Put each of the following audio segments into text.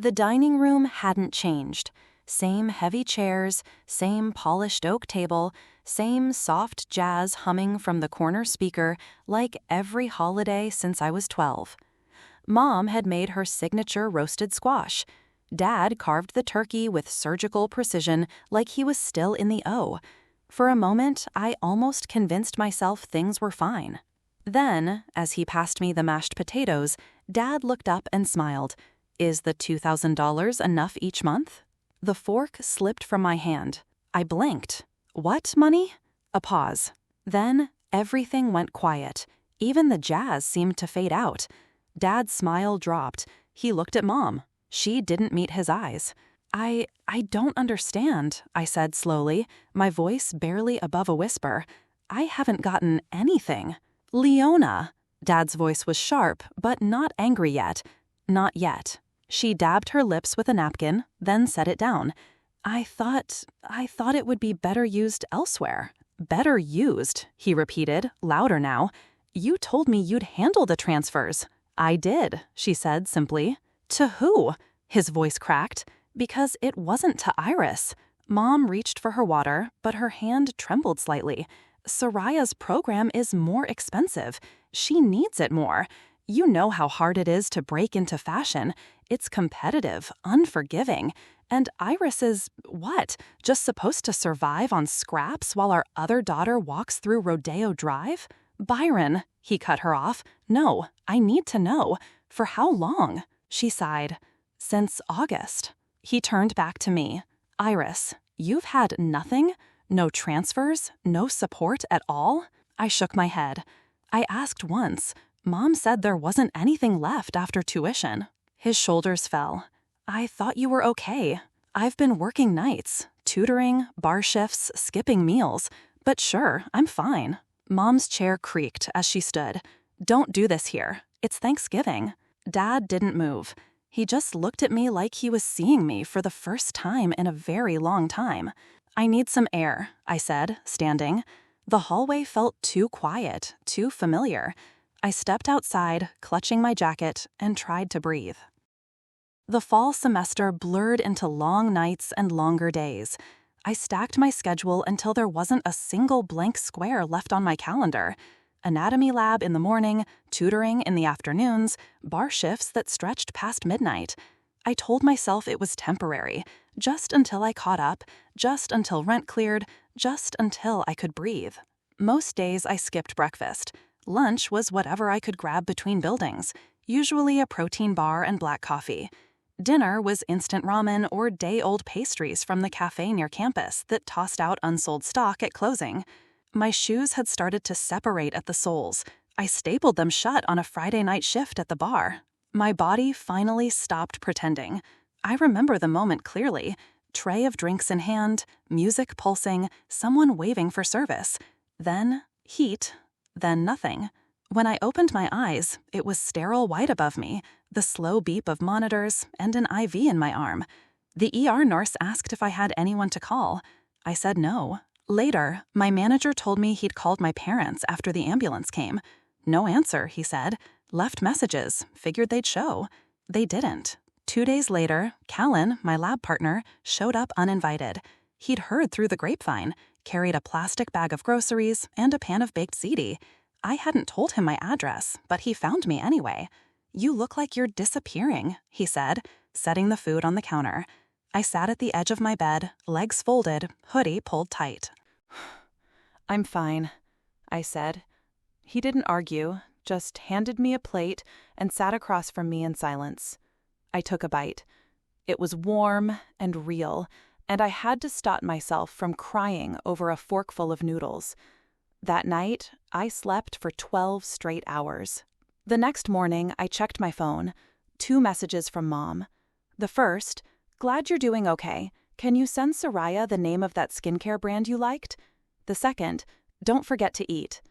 The dining room hadn't changed. Same heavy chairs, same polished oak table, same soft jazz humming from the corner speaker like every holiday since I was 12. Mom had made her signature roasted squash. Dad carved the turkey with surgical precision like he was still in the O. For a moment, I almost convinced myself things were fine. Then, as he passed me the mashed potatoes, Dad looked up and smiled. "Is the $2,000 enough each month?" The fork slipped from my hand. I blinked. "What money?" A pause. Then, everything went quiet. Even the jazz seemed to fade out. Dad's smile dropped. He looked at Mom. She didn't meet his eyes. I don't understand," I said slowly, my voice barely above a whisper. "I haven't gotten anything." "Leona!" Dad's voice was sharp, but not angry yet. Not yet. She dabbed her lips with a napkin, then set it down. I thought it would be better used elsewhere." "Better used," he repeated, louder now. "You told me you'd handle the transfers." "I did," she said simply. "To who?" His voice cracked. "Because it wasn't to Iris." Mom reached for her water, but her hand trembled slightly. "Soraya's program is more expensive. She needs it more. You know how hard it is to break into fashion. It's competitive, unforgiving. And Iris is, what, just supposed to survive on scraps while our other daughter walks through Rodeo Drive? Byron," he cut her off. "No, I need to know. For how long?" She sighed. "Since August." He turned back to me. "Iris, you've had nothing? No transfers? No support at all?" I shook my head. "I asked once. Mom said there wasn't anything left after tuition." His shoulders fell. "I thought you were okay. I've been working nights, tutoring, bar shifts, skipping meals. But sure, I'm fine." Mom's chair creaked as she stood. "Don't do this here. It's Thanksgiving." Dad didn't move. He just looked at me like he was seeing me for the first time in a very long time. "I need some air," I said, standing. The hallway felt too quiet, too familiar. I stepped outside, clutching my jacket, and tried to breathe. The fall semester blurred into long nights and longer days. I stacked my schedule until there wasn't a single blank square left on my calendar. Anatomy lab in the morning, tutoring in the afternoons, bar shifts that stretched past midnight. I told myself it was temporary, just until I caught up, just until rent cleared, just until I could breathe. Most days I skipped breakfast. Lunch was whatever I could grab between buildings, usually a protein bar and black coffee. Dinner was instant ramen or day-old pastries from the cafe near campus that tossed out unsold stock at closing. My shoes had started to separate at the soles. I stapled them shut on a Friday night shift at the bar. My body finally stopped pretending. I remember the moment clearly. Tray of drinks in hand, music pulsing, someone waving for service. Then heat, then nothing. When I opened my eyes, it was sterile white above me, the slow beep of monitors, and an IV in my arm. The ER nurse asked if I had anyone to call. I said no. Later, my manager told me he'd called my parents after the ambulance came. "No answer," he said. "Left messages, figured they'd show." They didn't. 2 days later, Callan, my lab partner, showed up uninvited. He'd heard through the grapevine, carried a plastic bag of groceries and a pan of baked ziti. I hadn't told him my address, but he found me anyway. "You look like you're disappearing," he said, setting the food on the counter. I sat at the edge of my bed, legs folded, hoodie pulled tight. "I'm fine," I said. He didn't argue, just handed me a plate and sat across from me in silence. I took a bite. It was warm and real, and I had to stop myself from crying over a forkful of noodles. That night, I slept for 12 straight hours. The next morning, I checked my phone. 2 messages from Mom. The first, "Glad you're doing okay. Can you send Soraya the name of that skincare brand you liked?" The second, "Don't forget to eat."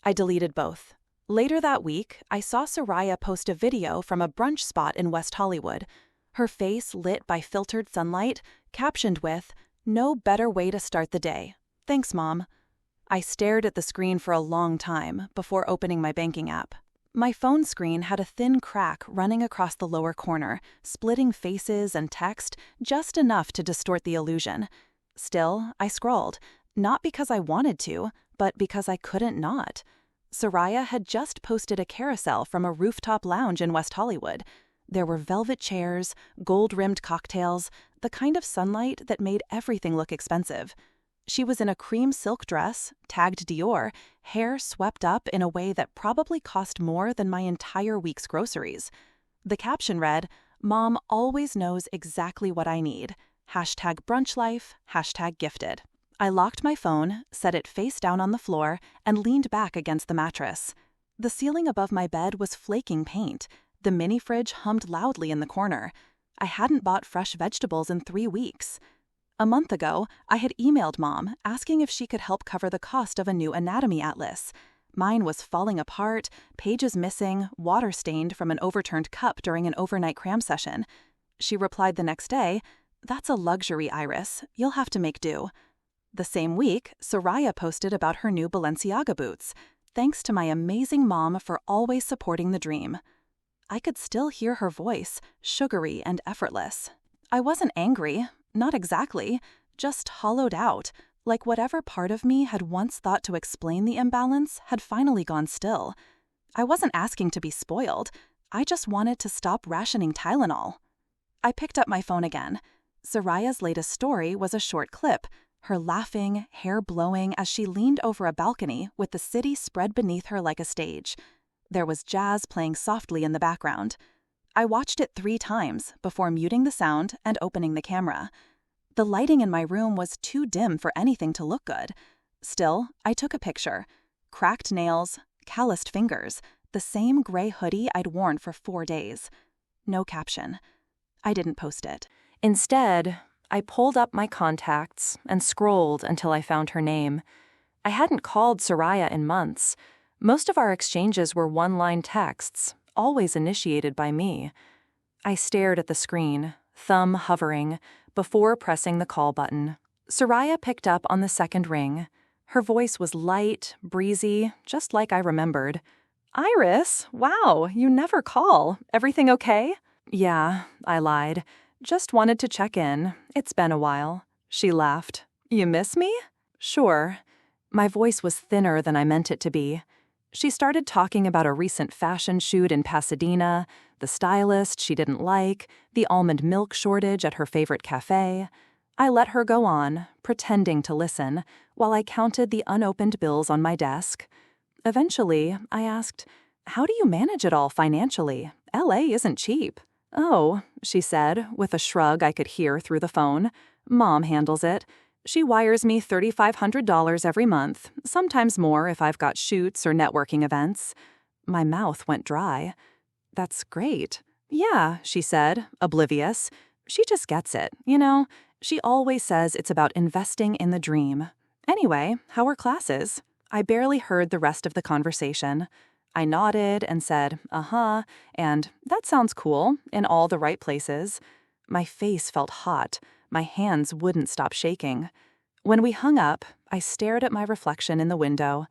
I deleted both. Later that week, I saw Soraya post a video from a brunch spot in West Hollywood. Her face lit by filtered sunlight, captioned with, "No better way to start the day. Thanks, Mom." I stared at the screen for a long time before opening my banking app. My phone screen had a thin crack running across the lower corner, splitting faces and text just enough to distort the illusion. Still, I scrolled, not because I wanted to, but because I couldn't not. Soraya had just posted a carousel from a rooftop lounge in West Hollywood. There were velvet chairs, gold-rimmed cocktails, the kind of sunlight that made everything look expensive. She was in a cream silk dress, tagged Dior, hair swept up in a way that probably cost more than my entire week's groceries. The caption read, "Mom always knows exactly what I need. #brunchlife, #gifted." I locked my phone, set it face down on the floor, and leaned back against the mattress. The ceiling above my bed was flaking paint. The mini fridge hummed loudly in the corner. I hadn't bought fresh vegetables in 3 weeks. A month ago, I had emailed Mom asking if she could help cover the cost of a new anatomy atlas. Mine was falling apart, pages missing, water stained from an overturned cup during an overnight cram session. She replied the next day, "That's a luxury, Iris. You'll have to make do." The same week, Soraya posted about her new Balenciaga boots. "Thanks to my amazing mom for always supporting the dream." I could still hear her voice, sugary and effortless. I wasn't angry, not exactly, just hollowed out, like whatever part of me had once thought to explain the imbalance had finally gone still. I wasn't asking to be spoiled, I just wanted to stop rationing Tylenol. I picked up my phone again. Soraya's latest story was a short clip, her laughing, hair blowing as she leaned over a balcony with the city spread beneath her like a stage. There was jazz playing softly in the background. I watched it 3 times before muting the sound and opening the camera. The lighting in my room was too dim for anything to look good. Still, I took a picture. Cracked nails, calloused fingers, the same gray hoodie I'd worn for 4 days. No caption. I didn't post it. Instead, I pulled up my contacts and scrolled until I found her name. I hadn't called Soraya in months. Most of our exchanges were one-line texts, always initiated by me. I stared at the screen, thumb hovering, before pressing the call button. Soraya picked up on the second ring. Her voice was light, breezy, just like I remembered. "Iris, wow, you never call. Everything okay?" "Yeah," I lied. "Just wanted to check in. It's been a while." She laughed. "You miss me?" "Sure." My voice was thinner than I meant it to be. She started talking about a recent fashion shoot in Pasadena, the stylist she didn't like, the almond milk shortage at her favorite cafe. I let her go on, pretending to listen, while I counted the unopened bills on my desk. Eventually, I asked, "How do you manage it all financially? LA isn't cheap." "Oh," she said, with a shrug I could hear through the phone. "Mom handles it. She wires me $3,500 every month, sometimes more if I've got shoots or networking events." My mouth went dry. "That's great." "Yeah," she said, oblivious. "She just gets it, you know? She always says it's about investing in the dream. Anyway, how are classes?" I barely heard the rest of the conversation. I nodded and said, "Uh-huh," and "That sounds cool," in all the right places. My face felt hot. My hands wouldn't stop shaking. When we hung up, I stared at my reflection in the window.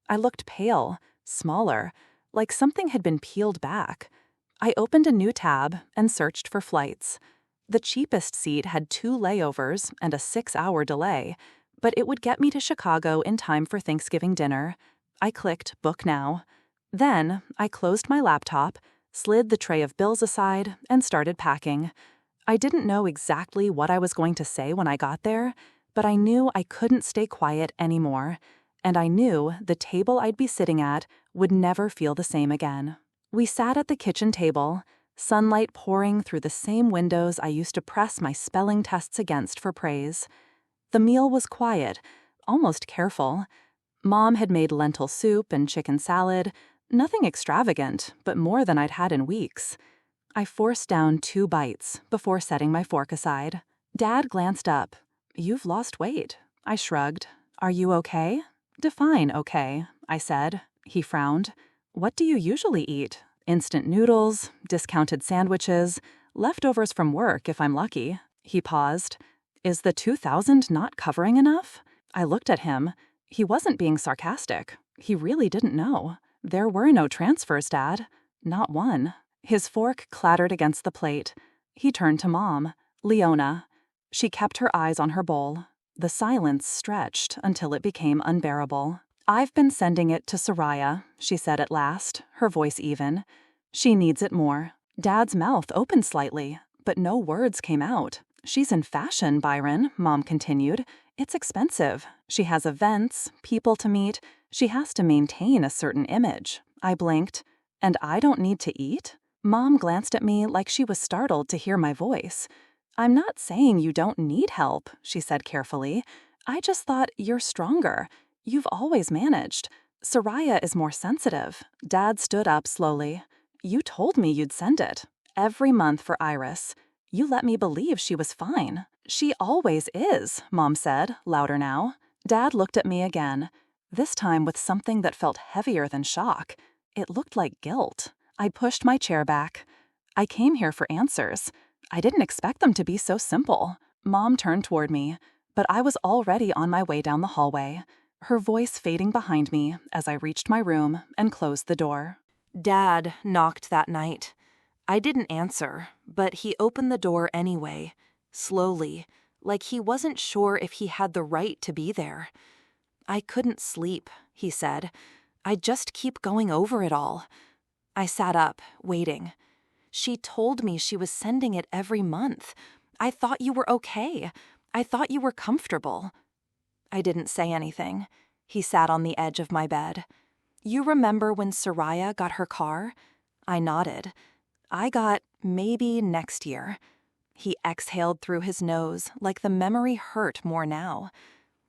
I looked pale, smaller, like something had been peeled back. I opened a new tab and searched for flights. The cheapest seat had 2 layovers and a 6-hour delay, but it would get me to Chicago in time for Thanksgiving dinner. I clicked Book Now. Then I closed my laptop, slid the tray of bills aside, and started packing. I didn't know exactly what I was going to say when I got there, but I knew I couldn't stay quiet anymore, and I knew the table I'd be sitting at would never feel the same again. We sat at the kitchen table, sunlight pouring through the same windows I used to press my spelling tests against for praise. The meal was quiet, almost careful. Mom had made lentil soup and chicken salad, nothing extravagant, but more than I'd had in weeks. I forced down 2 bites before setting my fork aside. Dad glanced up. "You've lost weight." I shrugged. "Are you okay?" "Define okay," I said. He frowned. "What do you usually eat? Instant noodles, discounted sandwiches, leftovers from work if I'm lucky." He paused. "Is the 2,000 not covering enough?" I looked at him. He wasn't being sarcastic. He really didn't know. There were no transfers, Dad. Not one. His fork clattered against the plate. He turned to Mom, Leona. She kept her eyes on her bowl. The silence stretched until it became unbearable. I've been sending it to Soraya, she said at last, her voice even. She needs it more. Dad's mouth opened slightly, but no words came out. She's in fashion, Byron, Mom continued. It's expensive. She has events, people to meet. She has to maintain a certain image. I blinked. And I don't need to eat? Mom glanced at me like she was startled to hear my voice. I'm not saying you don't need help, she said carefully. I just thought you're stronger. You've always managed. Soraya is more sensitive. Dad stood up slowly. You told me you'd send it. Every month for Iris. You let me believe she was fine. She always is, Mom said, louder now. Dad looked at me again, this time with something that felt heavier than shock. It looked like guilt. I pushed my chair back. I came here for answers. I didn't expect them to be so simple. Mom turned toward me, but I was already on my way down the hallway, her voice fading behind me as I reached my room and closed the door. Dad knocked that night. I didn't answer, but he opened the door anyway, slowly, like he wasn't sure if he had the right to be there. I couldn't sleep, he said. I'd just keep going over it all. I sat up, waiting. She told me she was sending it every month. I thought you were okay. I thought you were comfortable. I didn't say anything. He sat on the edge of my bed. You remember when Soraya got her car? I nodded. I got maybe next year. He exhaled through his nose like the memory hurt more now.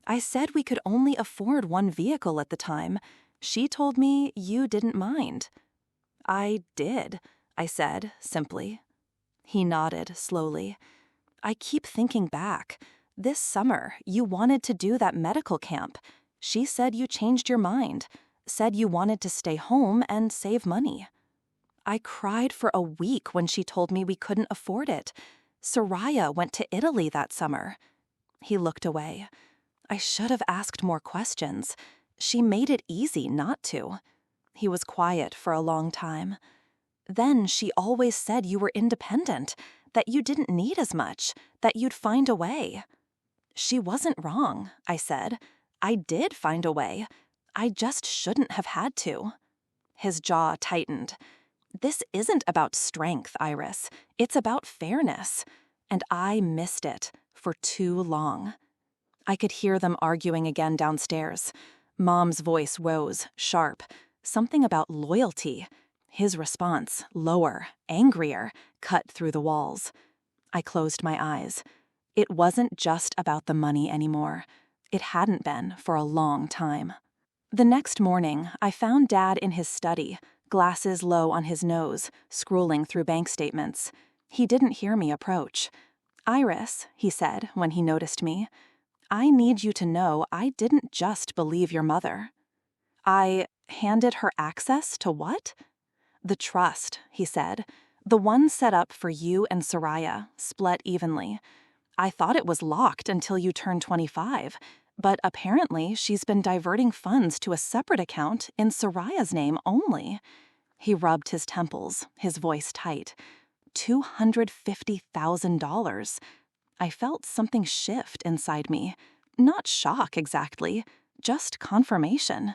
I said we could only afford one vehicle at the time. She told me you didn't mind. I did, I said simply. He nodded slowly. I keep thinking back. This summer, you wanted to do that medical camp. She said you changed your mind, said you wanted to stay home and save money. I cried for a week when she told me we couldn't afford it. Soraya went to Italy that summer. He looked away. I should have asked more questions. She made it easy not to. He was quiet for a long time. Then she always said you were independent, that you didn't need as much, that you'd find a way. She wasn't wrong, I said. I did find a way. I just shouldn't have had to. His jaw tightened. This isn't about strength, Iris. It's about fairness. And I missed it for too long. I could hear them arguing again downstairs. Mom's voice rose, sharp. Something about loyalty. His response, lower, angrier, cut through the walls. I closed my eyes. It wasn't just about the money anymore. It hadn't been for a long time. The next morning, I found Dad in his study, glasses low on his nose, scrolling through bank statements. He didn't hear me approach. Iris, he said when he noticed me, I need you to know I didn't just believe your mother. I handed her access to what? The trust, he said. The one set up for you and Soraya, split evenly. I thought it was locked until you turned 25, but apparently she's been diverting funds to a separate account in Soraya's name only. He rubbed his temples, his voice tight. $250,000. I felt something shift inside me. Not shock exactly, just confirmation.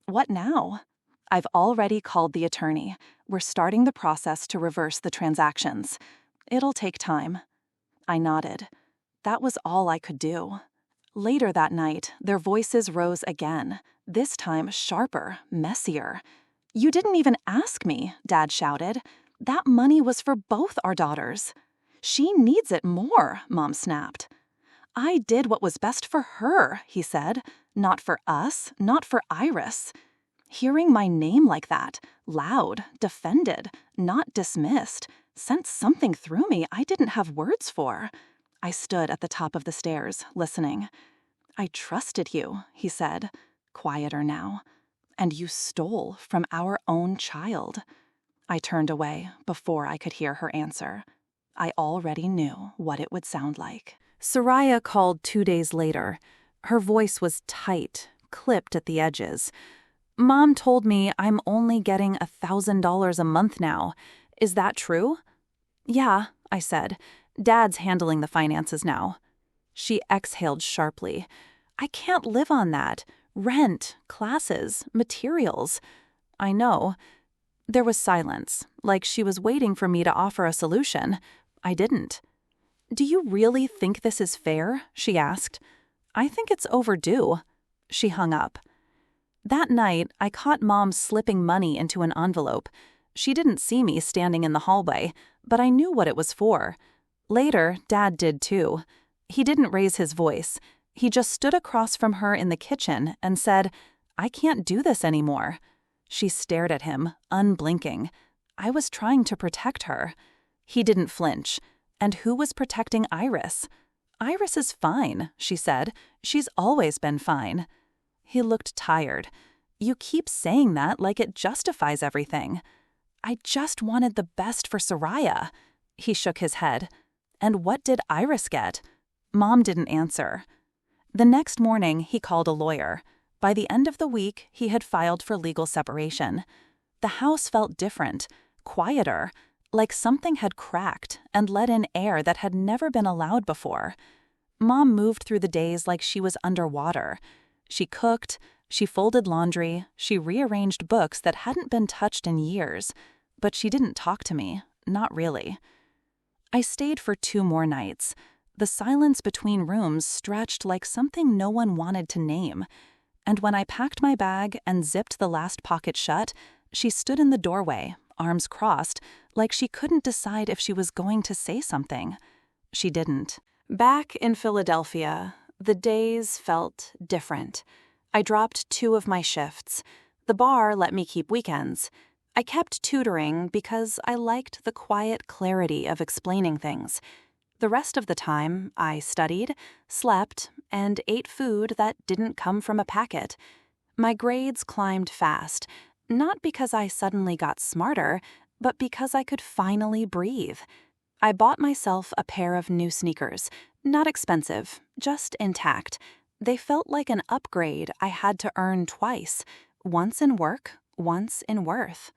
What now? I've already called the attorney. We're starting the process to reverse the transactions. It'll take time. I nodded. That was all I could do. Later that night, their voices rose again, this time sharper, messier. You didn't even ask me, Dad shouted. That money was for both our daughters. She needs it more, Mom snapped. I did what was best for her, he said. Not for us, not for Iris. Hearing my name like that, loud, defended, not dismissed, sent something through me I didn't have words for. I stood at the top of the stairs, listening. I trusted you, he said, quieter now. And you stole from our own child. I turned away before I could hear her answer. I already knew what it would sound like. Soraya called 2 days later. Her voice was tight, clipped at the edges. Mom told me I'm only getting $1,000 a month now. Is that true? Yeah, I said. Dad's handling the finances now. She exhaled sharply. I can't live on that. Rent, classes, materials. I know. There was silence, like she was waiting for me to offer a solution. I didn't. Do you really think this is fair? She asked. I think it's overdue. She hung up. That night, I caught Mom slipping money into an envelope. She didn't see me standing in the hallway, but I knew what it was for. Later, Dad did too. He didn't raise his voice. He just stood across from her in the kitchen and said, I can't do this anymore. She stared at him, unblinking. I was trying to protect her. He didn't flinch. And who was protecting Iris? Iris is fine, she said. She's always been fine. He looked tired. You keep saying that like it justifies everything. I just wanted the best for Soraya. He shook his head. And what did Iris get? Mom didn't answer. The next morning, he called a lawyer. By the end of the week, he had filed for legal separation. The house felt different, quieter, like something had cracked and let in air that had never been allowed before. Mom moved through the days like she was underwater. She cooked, she folded laundry, she rearranged books that hadn't been touched in years. But she didn't talk to me, not really. I stayed for 2 more nights. The silence between rooms stretched like something no one wanted to name. And when I packed my bag and zipped the last pocket shut, she stood in the doorway, arms crossed, like she couldn't decide if she was going to say something. She didn't. Back in Philadelphia, the days felt different. I dropped 2 of my shifts. The bar let me keep weekends. I kept tutoring because I liked the quiet clarity of explaining things. The rest of the time, I studied, slept, and ate food that didn't come from a packet. My grades climbed fast, not because I suddenly got smarter, but because I could finally breathe. I bought myself a pair of new sneakers, not expensive, just intact. They felt like an upgrade I had to earn twice, once in work, once in worth.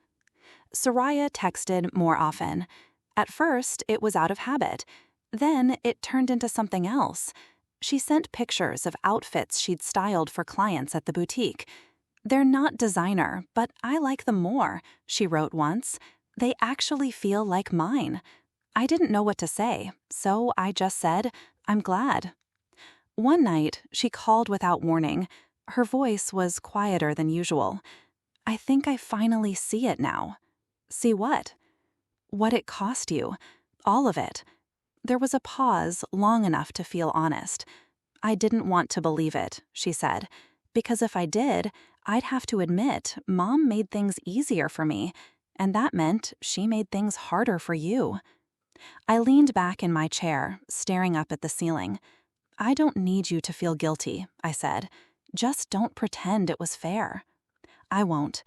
Soraya texted more often. At first, it was out of habit. Then it turned into something else. She sent pictures of outfits she'd styled for clients at the boutique. They're not designer, but I like them more, she wrote once. They actually feel like mine. I didn't know what to say, so I just said, I'm glad. One night, she called without warning. Her voice was quieter than usual. I think I finally see it now. See what? What it cost you. All of it. There was a pause long enough to feel honest. I didn't want to believe it, she said, because if I did, I'd have to admit Mom made things easier for me, and that meant she made things harder for you. I leaned back in my chair, staring up at the ceiling. I don't need you to feel guilty, I said. Just don't pretend it was fair. I won't.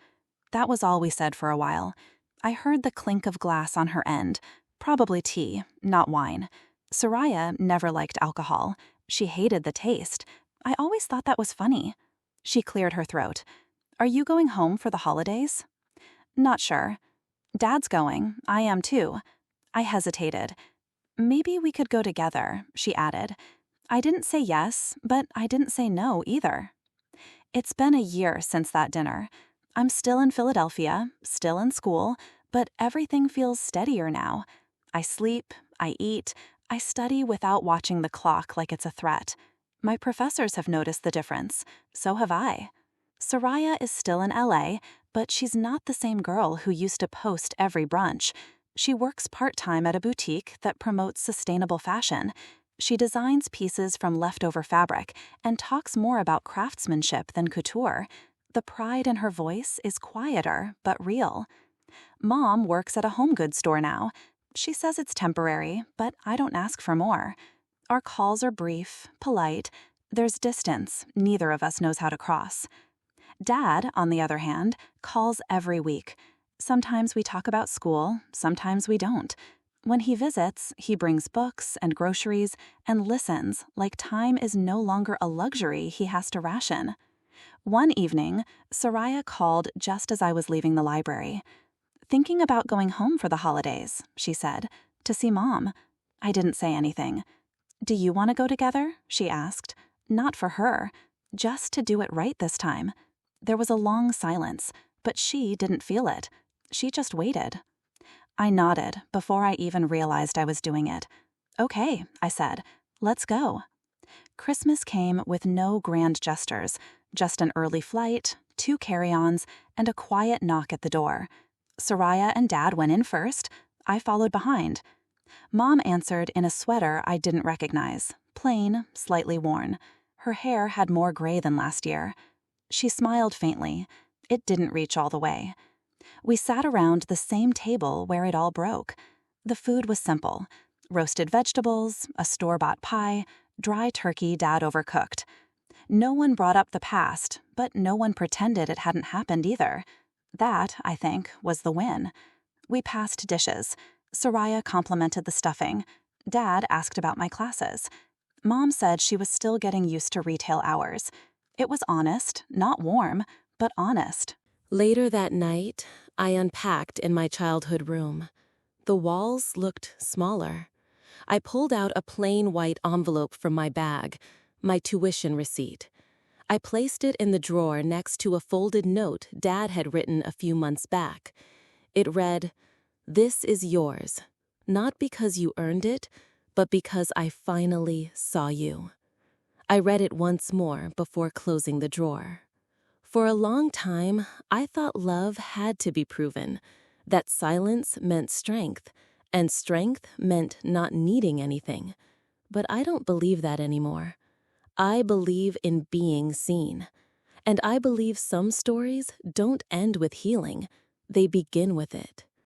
That was all we said for a while. I heard the clink of glass on her end. Probably tea, not wine. Soraya never liked alcohol. She hated the taste. I always thought that was funny. She cleared her throat. Are you going home for the holidays? Not sure. Dad's going. I am too. I hesitated. Maybe we could go together, she added. I didn't say yes, but I didn't say no either. It's been a year since that dinner. I'm still in Philadelphia, still in school, but everything feels steadier now. I sleep, I eat, I study without watching the clock like it's a threat. My professors have noticed the difference. So have I. Soraya is still in LA, but she's not the same girl who used to post every brunch. She works part-time at a boutique that promotes sustainable fashion. She designs pieces from leftover fabric and talks more about craftsmanship than couture. The pride in her voice is quieter but real. Mom works at a home goods store now. She says it's temporary, but I don't ask for more. Our calls are brief, polite. There's distance neither of us knows how to cross. Dad, on the other hand, calls every week. Sometimes we talk about school, sometimes we don't. When he visits, he brings books and groceries and listens like time is no longer a luxury he has to ration. One evening, Soraya called just as I was leaving the library. "Thinking about going home for the holidays," she said, "to see Mom." I didn't say anything. "Do you want to go together?" she asked. Not for her, just to do it right this time. There was a long silence, but she didn't feel it. She just waited. I nodded before I even realized I was doing it. "Okay," I said. "Let's go." Christmas came with no grand gestures, just an early flight, 2 carry-ons, and a quiet knock at the door. Soraya and Dad went in first. I followed behind. Mom answered in a sweater I didn't recognize, plain, slightly worn. Her hair had more gray than last year. She smiled faintly. It didn't reach all the way. We sat around the same table where it all broke. The food was simple. Roasted vegetables, a store-bought pie, dry turkey Dad overcooked. No one brought up the past, but no one pretended it hadn't happened either. That, I think, was the win. We passed dishes. Soraya complimented the stuffing. Dad asked about my classes. Mom said she was still getting used to retail hours. It was honest, not warm, but honest. Later that night, I unpacked in my childhood room. The walls looked smaller. I pulled out a plain white envelope from my bag, my tuition receipt. I placed it in the drawer next to a folded note Dad had written a few months back. It read, "This is yours, not because you earned it, but because I finally saw you." I read it once more before closing the drawer. For a long time, I thought love had to be proven, that silence meant strength, and strength meant not needing anything. But I don't believe that anymore. I believe in being seen. And I believe some stories don't end with healing, they begin with it.